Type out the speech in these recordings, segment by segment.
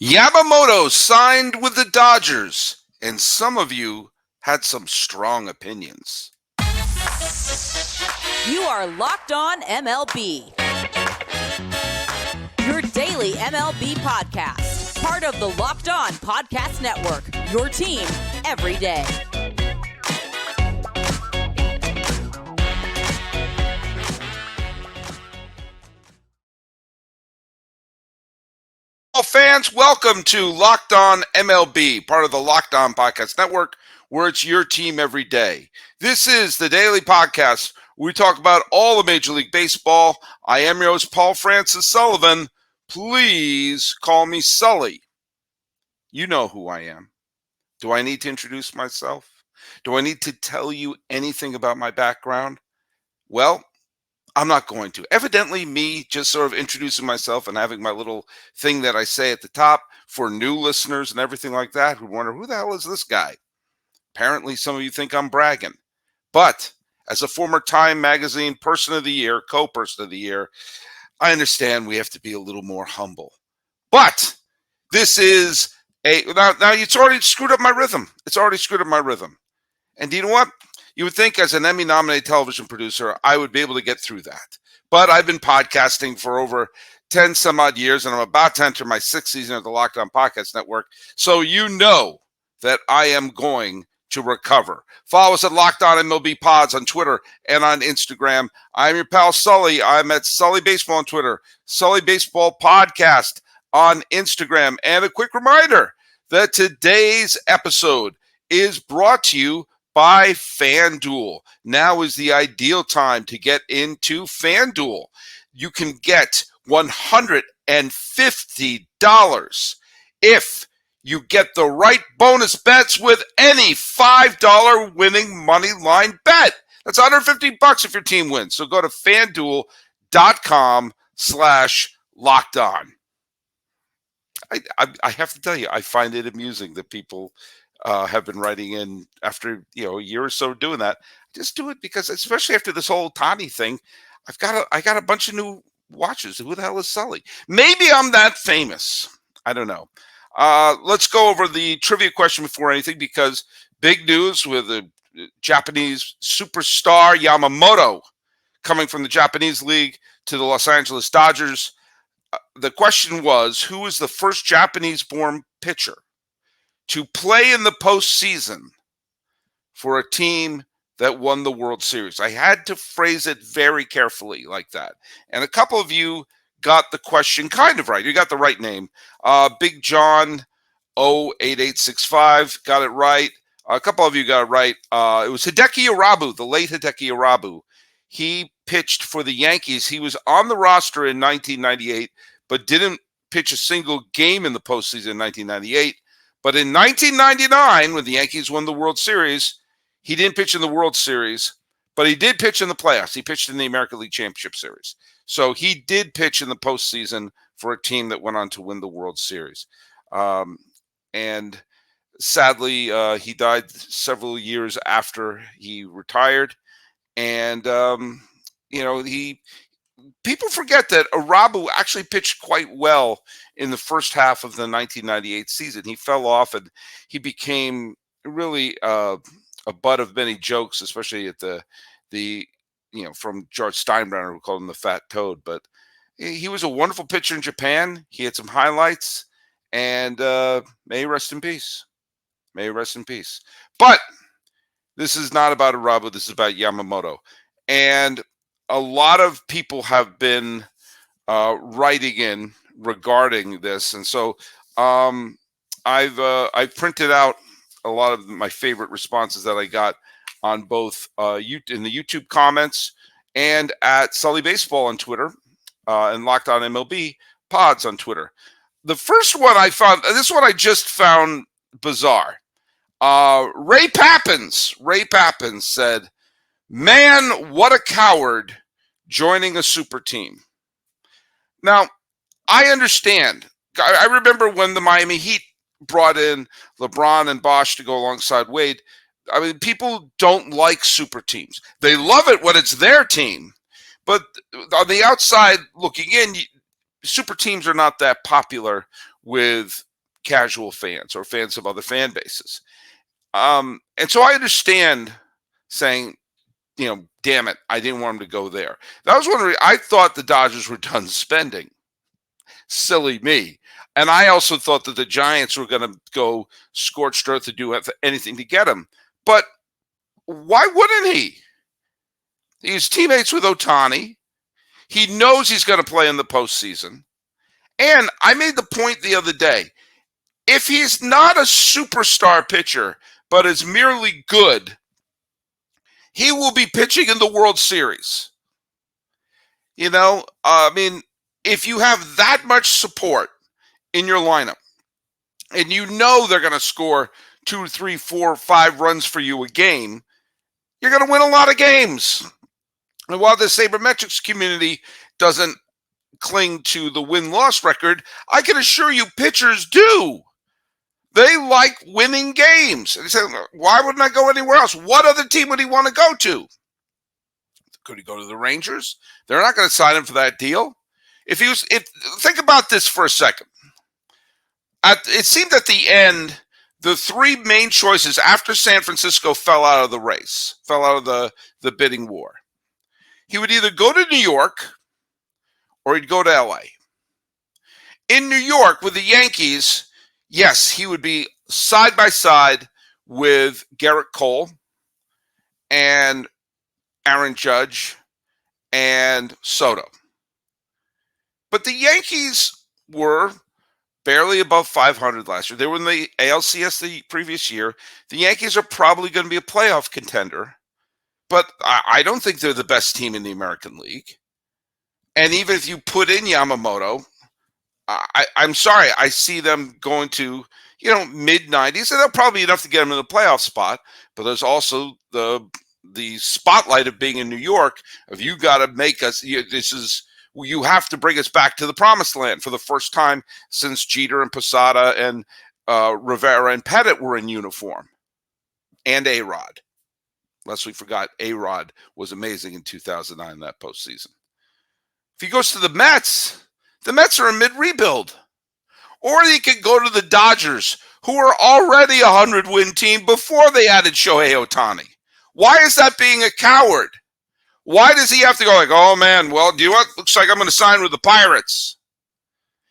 Yamamoto signed with the Dodgers, and some of you had some strong opinions. You are Locked On MLB, your daily MLB podcast, part of the Locked On Podcast Network, your team every day. Fans, welcome to Locked On MLB, part of the Locked On Podcast Network, where it's your team every day. This is the daily podcast where we talk about all of Major League Baseball. I am your host, Paul Francis Sullivan. Please call me Sully. You know who I am. Do I need to introduce myself? Do I need to tell you anything about my background? Well, I'm not going to. Evidently, me just sort of introducing myself and having my little thing that I say at the top for new listeners and everything like that who wonder, who the hell is this guy? Apparently, some of you think I'm bragging. But as a former Time Magazine Person of the Year, co-Person of the Year, I understand we have to be a little more humble. But this is now it's already screwed up my rhythm. It's already screwed up my rhythm. And do you know what? You would think as an Emmy-nominated television producer, I would be able to get through that. But I've been podcasting for over 10 some odd years, and I'm about to enter my 6th season of the Locked On Podcast Network. So you know that I am going to recover. Follow us at Locked On MLB Pods on Twitter and on Instagram. I'm your pal Sully. I'm at Sully Baseball on Twitter, Sully Baseball Podcast on Instagram. And a quick reminder that today's episode is brought to you by FanDuel. Now is the ideal time to get into FanDuel. You can get $150 if you get the right bonus bets with any $5 winning money line bet. That's $150 if your team wins. So go to FanDuel.com/lockedon. I have to tell you, I find it amusing that people have been writing in after a year or so doing that. Just do it because, especially after this whole Tani thing, I got a bunch of new watchers. Who the hell is Sully? Maybe I'm that famous. I don't know. Let's go over the trivia question before anything, because big news with the Japanese superstar Yamamoto coming from the Japanese League to the Los Angeles Dodgers. The question was, who is the first Japanese-born pitcher to play in the postseason for a team that won the World Series? I had to phrase it very carefully like that. And a couple of you got the question kind of right. You got the right name. Big John 08865 got it right. A couple of you got it right. It was Hideki Irabu, the late Hideki Irabu. He pitched for the Yankees. He was on the roster in 1998, but didn't pitch a single game in the postseason in 1998. But in 1999, when the Yankees won the World Series, he didn't pitch in the World Series, but he did pitch in the playoffs. He pitched in the American League Championship Series. So he did pitch in the postseason for a team that went on to win the World Series. And sadly, he died several years after he retired. And, people forget that Irabu actually pitched quite well in the first half of the 1998 season. He fell off and he became really a butt of many jokes, especially at the from George Steinbrenner, who called him the Fat Toad. But he was a wonderful pitcher in Japan. He had some highlights, and may he rest in peace. May he rest in peace. But this is not about Irabu. This is about Yamamoto. And a lot of people have been writing in regarding this, and so I've printed out a lot of my favorite responses that I got on both in the YouTube comments and at Sully Baseball on Twitter and Locked On MLB Pods on Twitter. The first one I found, this one I just found bizarre. Ray Papins said, "Man, what a coward joining a super team." Now, I understand. I remember when the Miami Heat brought in LeBron and Bosh to go alongside Wade. I mean, people don't like super teams. They love it when it's their team. But on the outside looking in, super teams are not that popular with casual fans or fans of other fan bases. And so I understand saying, damn it, I didn't want him to go there. That was wondering, I thought the Dodgers were done spending. Silly me. And I also thought that the Giants were going to go scorched earth to do anything to get him. But why wouldn't he? He's teammates with Ohtani. He knows he's going to play in the postseason. And I made the point the other day, if he's not a superstar pitcher, but is merely good, he will be pitching in the World Series. If you have that much support in your lineup, and they're going to score 2, 3, 4, 5 runs for you a game, you're going to win a lot of games. And while the sabermetrics community doesn't cling to the win-loss record, I can assure you pitchers do. They like winning games. And they say, why wouldn't I go anywhere else? What other team would he want to go to? Could he go to the Rangers? They're not going to sign him for that deal. Think about this for a second. It seemed at the end, the 3 main choices after San Francisco fell out of the race, fell out of the bidding war. He would either go to New York or he'd go to LA. In New York with the Yankees, yes, he would be side by side with Garrett Cole and Aaron Judge and Soto. But the Yankees were barely above 500 last year. They were in the ALCS the previous year. The Yankees are probably going to be a playoff contender, but I don't think they're the best team in the American League. And even if you put in Yamamoto, I'm sorry, I see them going to, mid-90s, and they'll probably be enough to get them in the playoff spot. But there's also the spotlight of being in New York. If you got to make us, you have to bring us back to the promised land for the first time since Jeter and Posada and Rivera and Pettit were in uniform, and A-Rod. Lest we forgot, A-Rod was amazing in 2009, that postseason. If he goes to the Mets are a mid-rebuild. Or he could go to the Dodgers, who are already a 100-win team before they added Shohei Ohtani. Why is that being a coward? Why does he have to go like, oh, man, well, do you know what? Looks like I'm going to sign with the Pirates.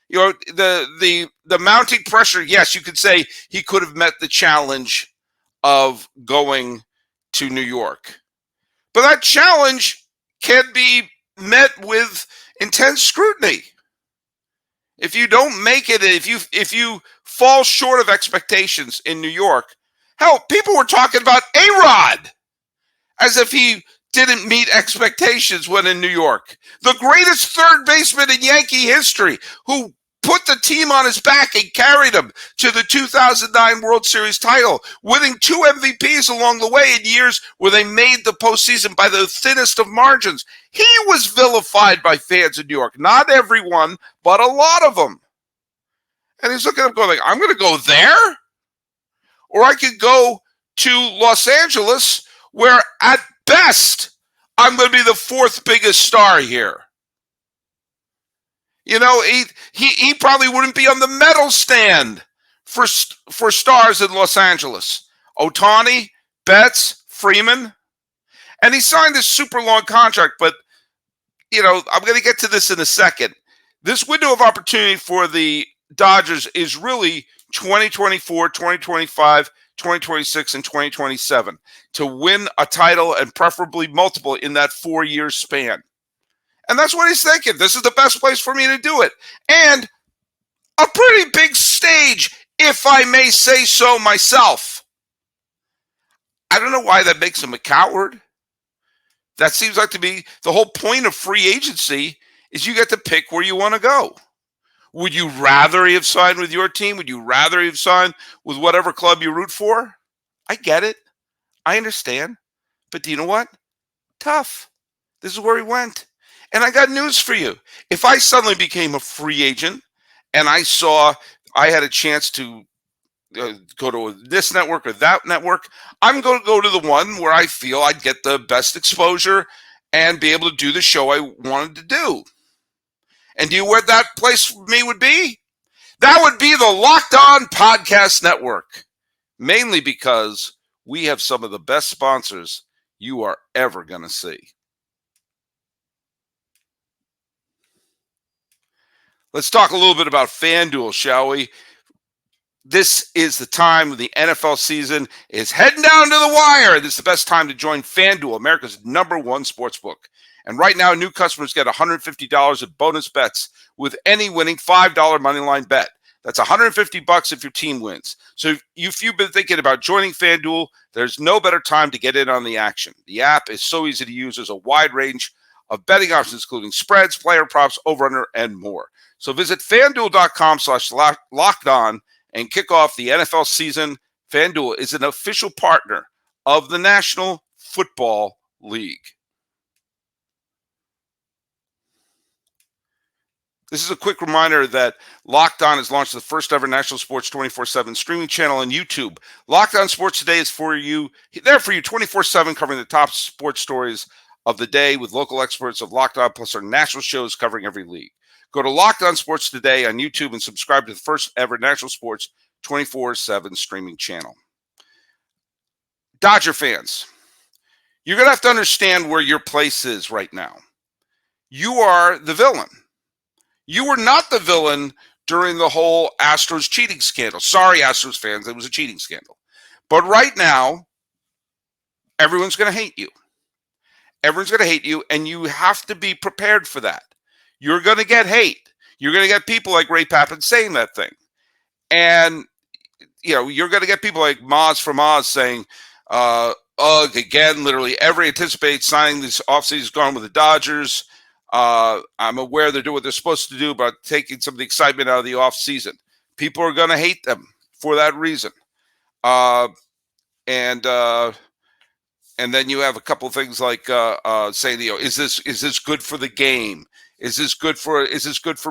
The mounting pressure, yes, you could say he could have met the challenge of going to New York. But that challenge can be met with intense scrutiny. If you don't make it, if you fall short of expectations in New York, hell, people were talking about A-Rod as if he didn't meet expectations when in New York. The greatest third baseman in Yankee history, who put the team on his back and carried them to the 2009 World Series title, winning 2 MVPs along the way in years where they made the postseason by the thinnest of margins. He was vilified by fans in New York. Not everyone, but a lot of them. And he's looking at him going like, I'm going to go there? Or I could go to Los Angeles, where at best, I'm going to be the 4th biggest star here. He probably wouldn't be on the medal stand for stars in Los Angeles. Ohtani, Betts, Freeman. And he signed this super long contract, but, I'm going to get to this in a second. This window of opportunity for the Dodgers is really 2024, 2025, 2026, and 2027 to win a title and preferably multiple in that 4-year span. And that's what he's thinking. This is the best place for me to do it. And a pretty big stage, if I may say so myself. I don't know why that makes him a coward. That seems like to be the whole point of free agency is you get to pick where you want to go. Would you rather he have signed with your team? Would you rather he have signed with whatever club you root for? I get it. I understand. But do you know what? Tough. This is where he went. And I got news for you. If I suddenly became a free agent and I saw I had a chance to go to this network or that network, I'm going to go to the one where I feel I'd get the best exposure and be able to do the show I wanted to do. And do you know where that place for me would be? That would be the Locked On Podcast Network, mainly because we have some of the best sponsors you are ever going to see. Let's talk a little bit about FanDuel, shall we? This is the time the NFL season is heading down to the wire. This is the best time to join FanDuel, America's #1 sportsbook. And right now, new customers get $150 in bonus bets with any winning $5 moneyline bet. That's $150 if your team wins. So if you've been thinking about joining FanDuel, there's no better time to get in on the action. The app is so easy to use. There's a wide range of betting options, including spreads, player props, over-under, and more. So visit FanDuel.com/lockedon and kick off the NFL season. FanDuel is an official partner of the National Football League. This is a quick reminder that Locked On has launched the first ever national sports 24/7 streaming channel on YouTube. Locked On Sports Today is for you, there for you 24/7, covering the top sports stories of the day with local experts of Locked On, plus our national shows covering every league. Go to Locked On Sports Today on YouTube and subscribe to the first ever national sports 24/7 streaming channel. Dodger fans, you're going to have to understand where your place is right now. You are the villain. You were not the villain during the whole Astros cheating scandal. Sorry, Astros fans, it was a cheating scandal. But right now, everyone's going to hate you. Everyone's going to hate you, and you have to be prepared for that. You're going to get hate. You're going to get people like Ray Papins saying that thing. And, you're going to get people like Moz from Oz saying, ugh, again, literally every anticipates signing this offseason is gone with the Dodgers. I'm aware they're doing what they're supposed to do, but taking some of the excitement out of the offseason. People are going to hate them for that reason. And then you have a couple of things like saying, is this good for the game? Is this good for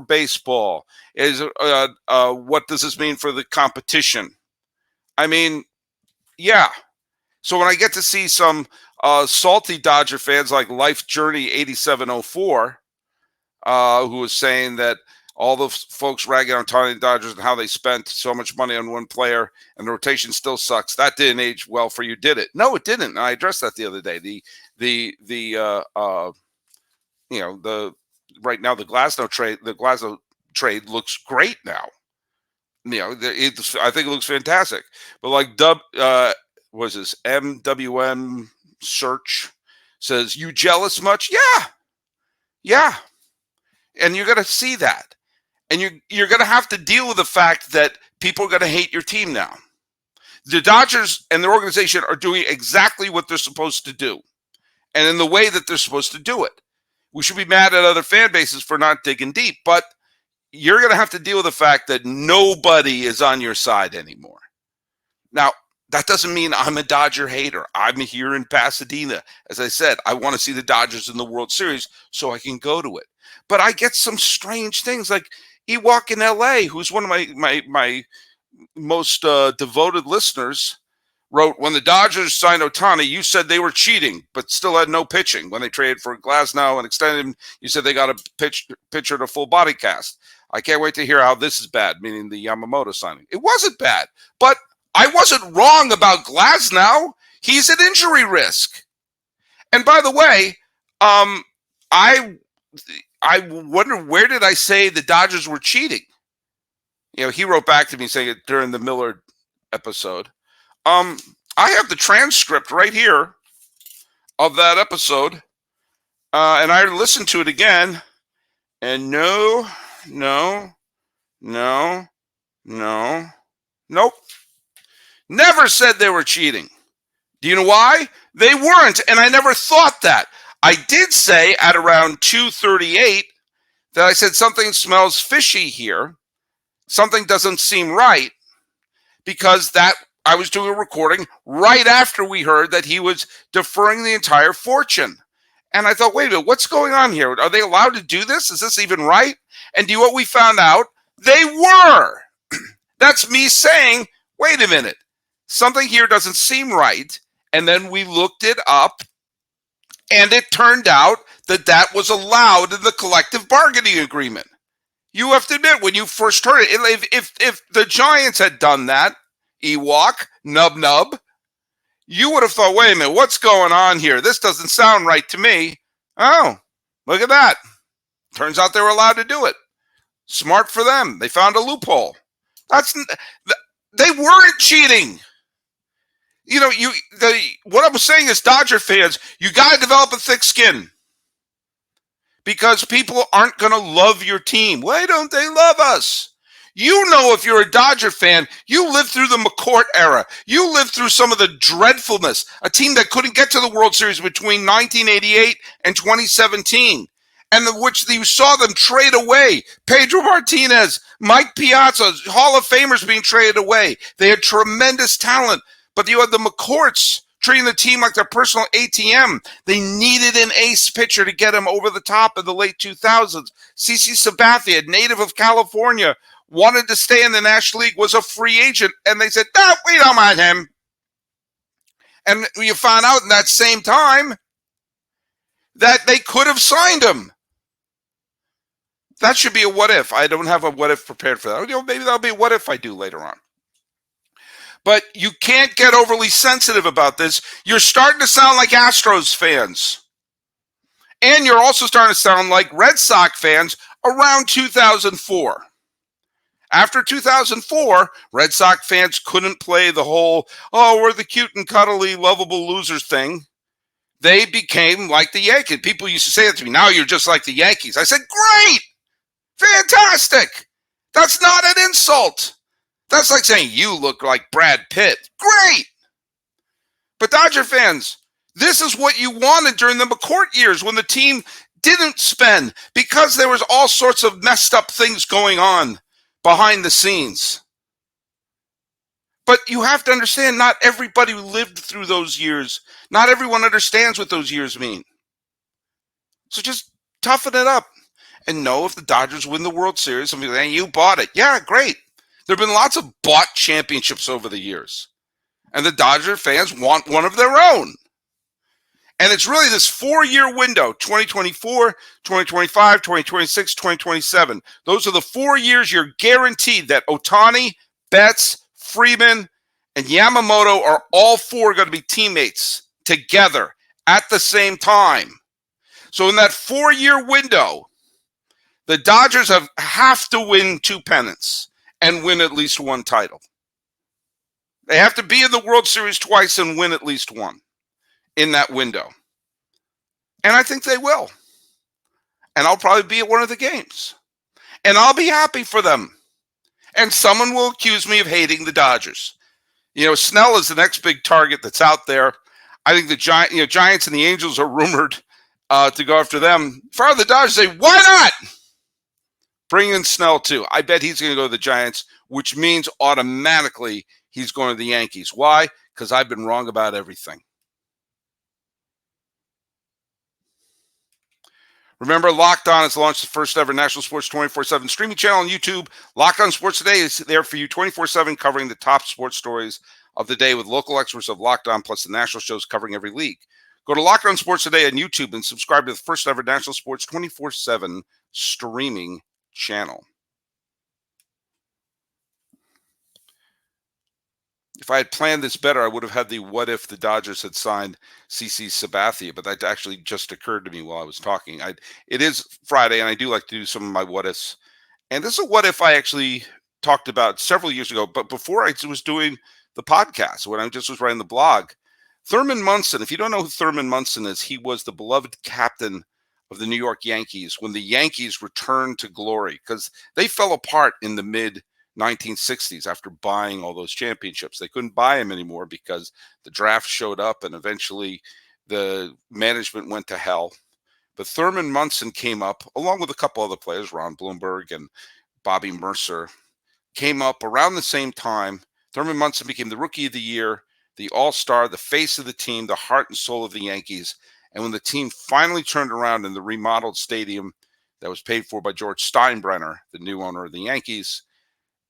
baseball? What does this mean for the competition? I mean, yeah. So when I get to see some salty Dodger fans like Life Journey 8704, who was saying that all the folks ragging on Tony Dodgers and how they spent so much money on one player and the rotation still sucks. That didn't age well for you, did it? No, it didn't. I addressed that the other day. Right now the Glasnow trade looks great now. I think it looks fantastic. But like was this MWM search says, you jealous much? Yeah. And you're going to see that. And you're going to have to deal with the fact that people are going to hate your team now. The Dodgers and their organization are doing exactly what they're supposed to do, and in the way that they're supposed to do it. We should be mad at other fan bases for not digging deep, but you're going to have to deal with the fact that nobody is on your side anymore. Now, that doesn't mean I'm a Dodger hater. I'm here in Pasadena. As I said, I want to see the Dodgers in the World Series so I can go to it. But I get some strange things like Ewok in L.A., who's one of my most devoted listeners, wrote, when the Dodgers signed Ohtani, you said they were cheating, but still had no pitching. When they traded for Glasnow and extended him, you said they got a pitcher to full body cast. I can't wait to hear how this is bad, meaning the Yamamoto signing. It wasn't bad, but I wasn't wrong about Glasnow. He's an injury risk. And by the way, I wonder, where did I say the Dodgers were cheating? He wrote back to me saying it during the Miller episode. I have the transcript right here of that episode, and I listened to it again, and nope. Never said they were cheating. Do you know why? They weren't, and I never thought that. I did say at around 2:38 that I said something smells fishy here. Something doesn't seem right, because that I was doing a recording right after we heard that he was deferring the entire fortune. And I thought, wait a minute, what's going on here? Are they allowed to do this? Is this even right? And do you know what we found out? They were. That's me saying, wait a minute, something here doesn't seem right. And then we looked it up, and it turned out that that was allowed in the collective bargaining agreement. You have to admit, when you first heard it, if the Giants had done that, Ewok, Nub, you would have thought, wait a minute, what's going on here? This doesn't sound right to me. Oh, look at that. Turns out they were allowed to do it. Smart for them. They found a loophole. They weren't cheating. You know, what I was saying is, Dodger fans, you got to develop a thick skin. Because people aren't going to love your team. Why don't they love us? You know, if you're a Dodger fan, you lived through the McCourt era. You lived through some of the dreadfulness. A team that couldn't get to the World Series between 1988 and 2017. And which you saw them trade away. Pedro Martinez, Mike Piazza, Hall of Famers being traded away. They had tremendous talent. But you had the McCourts treating the team like their personal ATM. They needed an ace pitcher to get him over the top in the late 2000s. CC Sabathia, native of California, wanted to stay in the National League, was a free agent, and they said, no, we don't mind him. And you found out in that same time that they could have signed him. That should be a what if. I don't have a what if prepared for that. You know, maybe that'll be a what if I do later on. But you can't get overly sensitive about this. You're starting to sound like Astros fans. And you're also starting to sound like Red Sox fans around 2004. After 2004, Red Sox fans couldn't play the whole, oh, we're the cute and cuddly, lovable losers thing. They became like the Yankees. People used to say that to me, now you're just like the Yankees. I said, great, fantastic. That's not an insult. That's like saying you look like Brad Pitt. Great. But Dodger fans, this is what you wanted during the McCourt years when the team didn't spend because there was all sorts of messed up things going on behind the scenes. But you have to understand, not everybody lived through those years. Not everyone understands what those years mean. So just toughen it up and know if the Dodgers win the World Series, somebody say, hey, you bought it. Yeah, great. There have been lots of bought championships over the years. And the Dodger fans want one of their own. And it's really this 4-year window, 2024, 2025, 2026, 2027. Those are the 4 years you're guaranteed that Ohtani, Betts, Freeman, and Yamamoto are all four going to be teammates together at the same time. So in that 4-year window, the Dodgers have to win 2 pennants and win at least 1 title. They have to be in the World Series twice and win at least 1 in that window. And I think they will. And I'll probably be at one of the games. And I'll be happy for them. And someone will accuse me of hating the Dodgers. You know, Snell is the next big target that's out there. I think the Giants and the Angels are rumored to go after them. For the Dodgers say, why not? Bring in Snell too. I bet he's going to go to the Giants, which means automatically he's going to the Yankees. Why? Because I've been wrong about everything. Remember, Locked On has launched the first ever national sports 24/7 streaming channel on YouTube. Locked On Sports Today is there for you 24/7, covering the top sports stories of the day with local experts of Locked On, plus the national shows covering every league. Go to Locked On Sports Today on YouTube and subscribe to the first ever national sports 24/7 streaming channel. If I had planned this better, I would have had the what if the Dodgers had signed CC Sabathia, but that actually just occurred to me while I was talking. It is Friday, and I do like to do some of my what ifs. And this is a what if I actually talked about several years ago, but before I was doing the podcast, when I just was writing the blog. Thurman Munson, if you don't know who Thurman Munson is, he was the beloved captain of the New York Yankees when the Yankees returned to glory, because they fell apart in the mid-1960s after buying all those championships. They couldn't buy them anymore because the draft showed up and eventually the management went to hell. But Thurman Munson came up, along with a couple other players, Ron Blomberg and Bobby Mercer, came up around the same time. Thurman Munson became the Rookie of the Year, the All-Star, the face of the team, the heart and soul of the Yankees. And when the team finally turned around in the remodeled stadium that was paid for by George Steinbrenner, the new owner of the Yankees,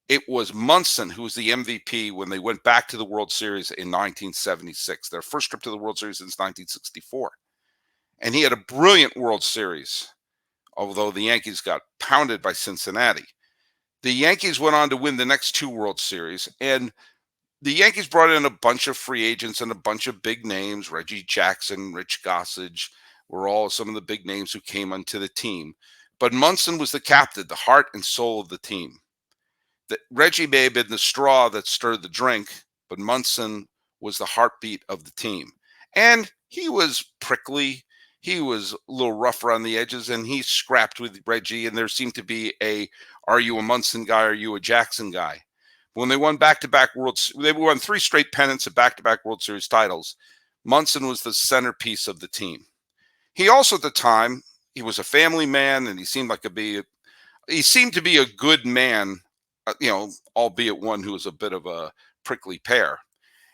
it was Munson who was the MVP when they went back to the World Series in 1976, their first trip to the World Series since 1964. And he had a brilliant World Series although the Yankees got pounded by Cincinnati. The Yankees went on to win the next two World Series, and the Yankees brought in a bunch of free agents and a bunch of big names. Reggie Jackson, Rich Gossage were all some of the big names who came onto the team. But Munson was the captain, the heart and soul of the team. Reggie may have been the straw that stirred the drink, but Munson was the heartbeat of the team. And he was prickly. He was a little rougher on the edges, and he scrapped with Reggie, and there seemed to be are you a Munson guy, or are you a Jackson guy? When they won back-to-back they won 3 straight pennants and back-to-back World Series titles, Munson was the centerpiece of the team. He also, at the time, he was a family man, and he seemed to be a good man, albeit one who was a bit of a prickly pear.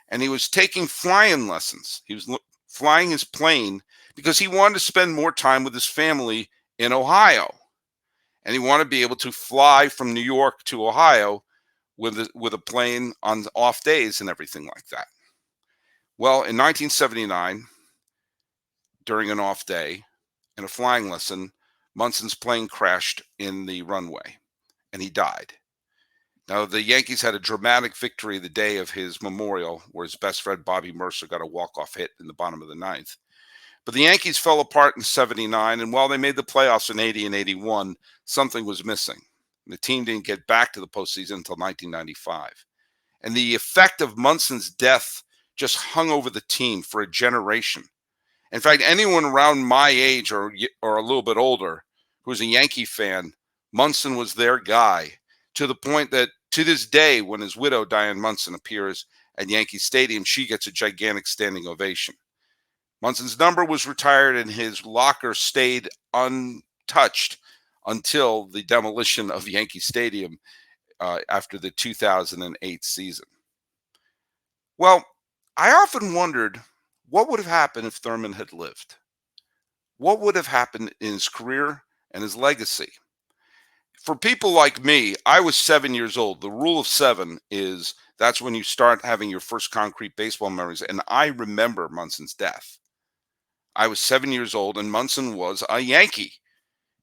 And he was taking flying lessons. He was flying his plane because he wanted to spend more time with his family in Ohio. And he wanted to be able to fly from New York to Ohio with a plane on off days and everything like that. Well, in 1979, during an off day in a flying lesson, Munson's plane crashed in the runway, and he died. Now, the Yankees had a dramatic victory the day of his memorial, where his best friend Bobby Mercer got a walk-off hit in the bottom of the ninth. But the Yankees fell apart in 79, and while they made the playoffs in 80 and 81, something was missing. The team didn't get back to the postseason until 1995. And the effect of Munson's death just hung over the team for a generation. In fact, anyone around my age or a little bit older who was a Yankee fan, Munson was their guy, to the point that to this day, when his widow, Diane Munson, appears at Yankee Stadium, she gets a gigantic standing ovation. Munson's number was retired and his locker stayed untouched until the demolition of Yankee Stadium after the 2008 season. Well, I often wondered what would have happened if Thurman had lived. What would have happened in his career and his legacy? For people like me, I was 7 years old. The rule of 7 is that's when you start having your first concrete baseball memories. And I remember Munson's death. I was 7 years old, and Munson was a Yankee.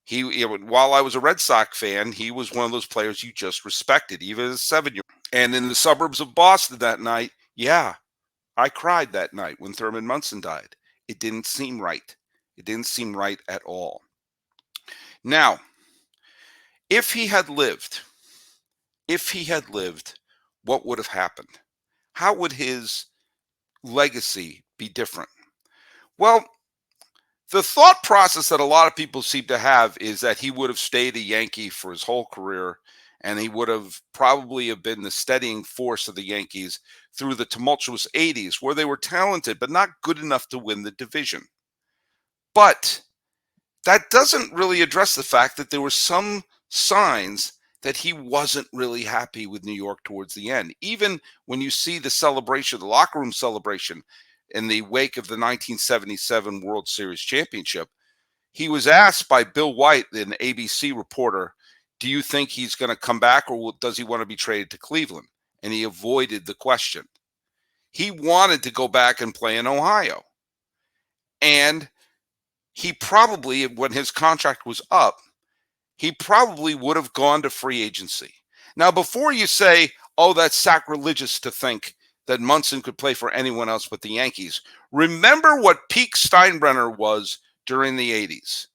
While I was a Red Sox fan, he was one of those players you just respected, even as a 7-year-old. And in the suburbs of Boston that night, I cried that night when Thurman Munson died. It didn't seem right. It didn't seem right at all. Now, if he had lived, what would have happened? How would his legacy be different? Well, the thought process that a lot of people seem to have is that he would have stayed a Yankee for his whole career, and he would have probably have been the steadying force of the Yankees through the tumultuous 80s, where they were talented but not good enough to win the division. But that doesn't really address the fact that there were some signs that he wasn't really happy with New York towards the end. Even when you see the celebration, the locker room celebration, in the wake of the 1977 World Series championship, he was asked by Bill White, an ABC reporter, do you think he's going to come back, or does he want to be traded to Cleveland? And he avoided the question. He wanted to go back and play in Ohio. And he probably, when his contract was up, he probably would have gone to free agency. Now, before you say, oh, that's sacrilegious to think that Munson could play for anyone else but the Yankees, remember what peak Steinbrenner was during the 80s.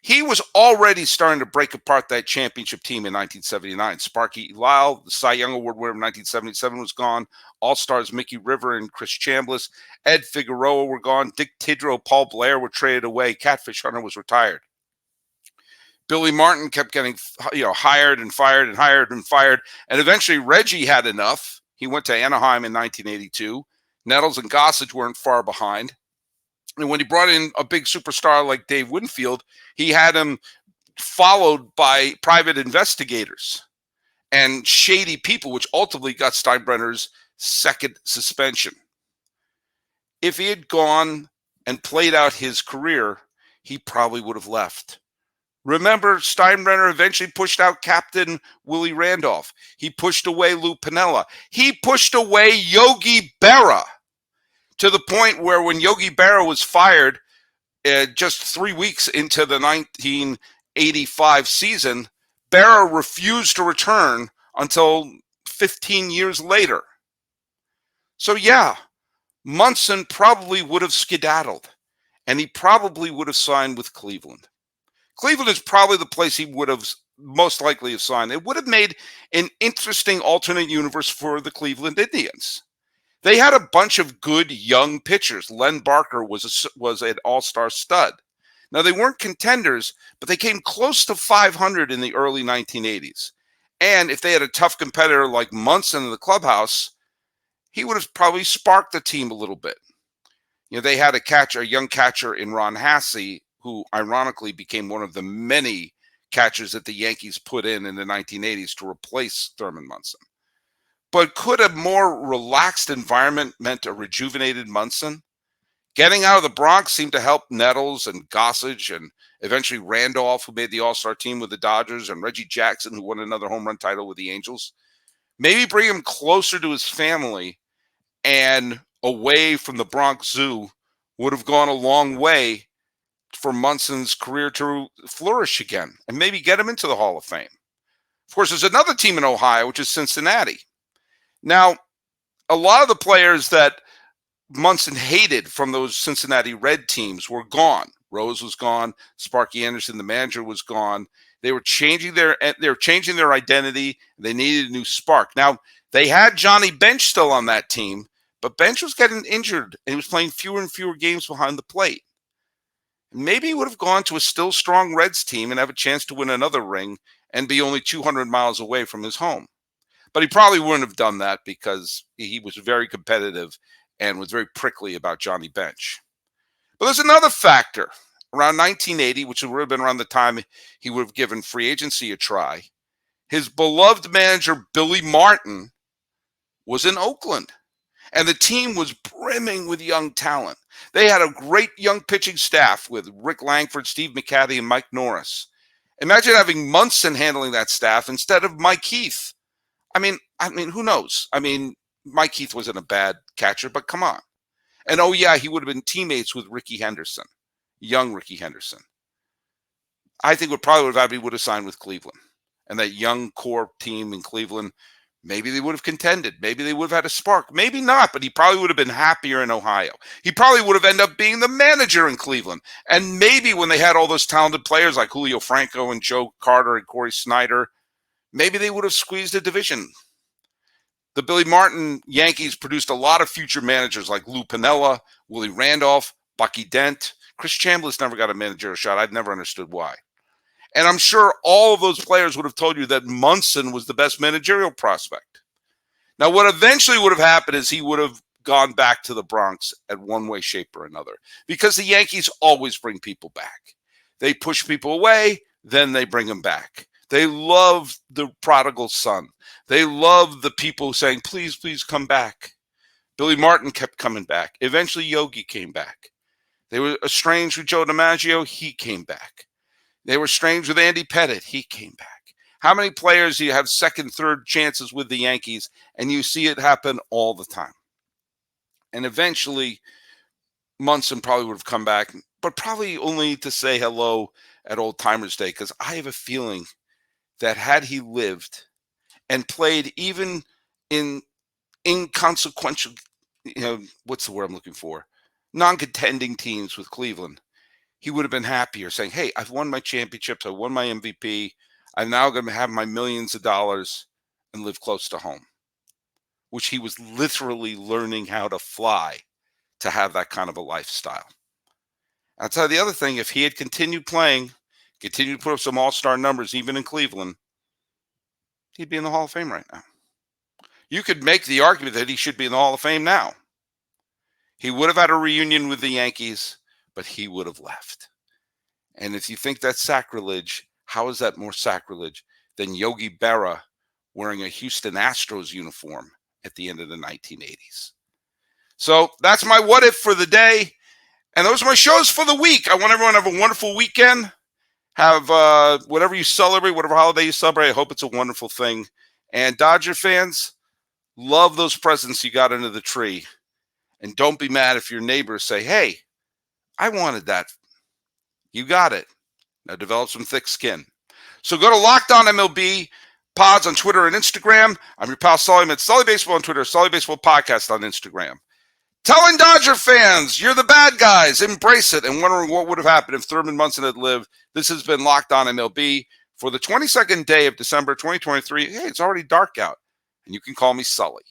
He was already starting to break apart that championship team in 1979. Sparky Lyle, the Cy Young Award winner of 1977, was gone. All-Stars Mickey River and Chris Chambliss, Ed Figueroa were gone. Dick Tidrow, Paul Blair were traded away. Catfish Hunter was retired. Billy Martin kept getting hired and fired and hired and fired. And eventually Reggie had enough. He went to Anaheim in 1982. Nettles and Gossage weren't far behind. And when he brought in a big superstar like Dave Winfield, he had him followed by private investigators and shady people, which ultimately got Steinbrenner's second suspension. If he had gone and played out his career, he probably would have left. Remember, Steinbrenner eventually pushed out Captain Willie Randolph. He pushed away Lou Piniella. He pushed away Yogi Berra, to the point where when Yogi Berra was fired, just 3 weeks into the 1985 season, Berra refused to return until 15 years later. So yeah, Munson probably would have skedaddled, and he probably would have signed with Cleveland. Cleveland is probably the place he would have most likely have signed. It would have made an interesting alternate universe for the Cleveland Indians. They had a bunch of good young pitchers. Len Barker was an all-star stud. Now, they weren't contenders, but they came close to 500 in the early 1980s. And if they had a tough competitor like Munson in the clubhouse, he would have probably sparked the team a little bit. They had a young catcher in Ron Hasse, who ironically became one of the many catchers that the Yankees put in the 1980s to replace Thurman Munson. But could a more relaxed environment meant a rejuvenated Munson? Getting out of the Bronx seemed to help Nettles and Gossage and eventually Randolph, who made the All-Star team with the Dodgers, and Reggie Jackson, who won another home run title with the Angels. Maybe bring him closer to his family and away from the Bronx Zoo would have gone a long way for Munson's career to flourish again and maybe get him into the Hall of Fame. Of course, there's another team in Ohio, which is Cincinnati. Now, a lot of the players that Munson hated from those Cincinnati Red teams were gone. Rose was gone. Sparky Anderson, the manager, was gone. They were changing their identity. They needed a new spark. Now, they had Johnny Bench still on that team, but Bench was getting injured and he was playing fewer and fewer games behind the plate. Maybe he would have gone to a still strong Reds team and have a chance to win another ring and be only 200 miles away from his home. But he probably wouldn't have done that because he was very competitive and was very prickly about Johnny Bench. But there's another factor. Around 1980, which would have been around the time he would have given free agency a try, his beloved manager, Billy Martin, was in Oakland. And the team was brimming with young talent. They had a great young pitching staff with Rick Langford, Steve McCaddy, and Mike Norris. Imagine having Munson handling that staff instead of Mike Heath. I mean, who knows? Mike Heath wasn't a bad catcher, but come on. And oh yeah, he would have been teammates with Ricky Henderson, young Ricky Henderson. I think what probably would have happened, he would have signed with Cleveland. And that young core team in Cleveland, maybe they would have contended. Maybe they would have had a spark. Maybe not, but he probably would have been happier in Ohio. He probably would have ended up being the manager in Cleveland. And maybe when they had all those talented players like Julio Franco and Joe Carter and Corey Snyder, maybe they would have squeezed a division. The Billy Martin Yankees produced a lot of future managers like Lou Piniella, Willie Randolph, Bucky Dent. Chris Chambliss never got a managerial shot. I've never understood why. And I'm sure all of those players would have told you that Munson was the best managerial prospect. Now, what eventually would have happened is he would have gone back to the Bronx at one way, shape, or another, because the Yankees always bring people back. They push people away, then they bring them back. They love the prodigal son. They love the people saying, please, please come back. Billy Martin kept coming back. Eventually, Yogi came back. They were estranged with Joe DiMaggio. He came back. They were estranged with Andy Pettitte. He came back. How many players do you have second, third chances with the Yankees, and you see it happen all the time? And eventually, Munson probably would have come back, but probably only to say hello at Old Timers Day, because I have a feeling that had he lived and played even in inconsequential, what's the word I'm looking for? Non-contending teams with Cleveland, he would have been happier saying, hey, I've won my championships. I won my MVP. I'm now going to have my millions of dollars and live close to home, which he was literally learning how to fly to have that kind of a lifestyle. I'll tell you the other thing, if he had continued playing, continued to put up some all-star numbers, even in Cleveland, he'd be in the Hall of Fame right now. You could make the argument that he should be in the Hall of Fame now. He would have had a reunion with the Yankees, but he would have left. And if you think that's sacrilege, how is that more sacrilege than Yogi Berra wearing a Houston Astros uniform at the end of the 1980s? So that's my what if for the day. And those are my shows for the week. I want everyone to have a wonderful weekend. Have whatever you celebrate, whatever holiday you celebrate. I hope it's a wonderful thing. And Dodger fans, love those presents you got under the tree. And don't be mad if your neighbors say, hey, I wanted that You got it. Now develop some thick skin. So go to Locked On MLB Pods on Twitter and Instagram. I'm your pal Sully. I'm at Sully Baseball on Twitter, Sully Baseball Podcast on Instagram. Telling Dodger fans, you're the bad guys. Embrace it. And wondering what would have happened if Thurman Munson had lived. This has been Locked On MLB for the 22nd day of December 2023. Hey, it's already dark out. And you can call me Sully.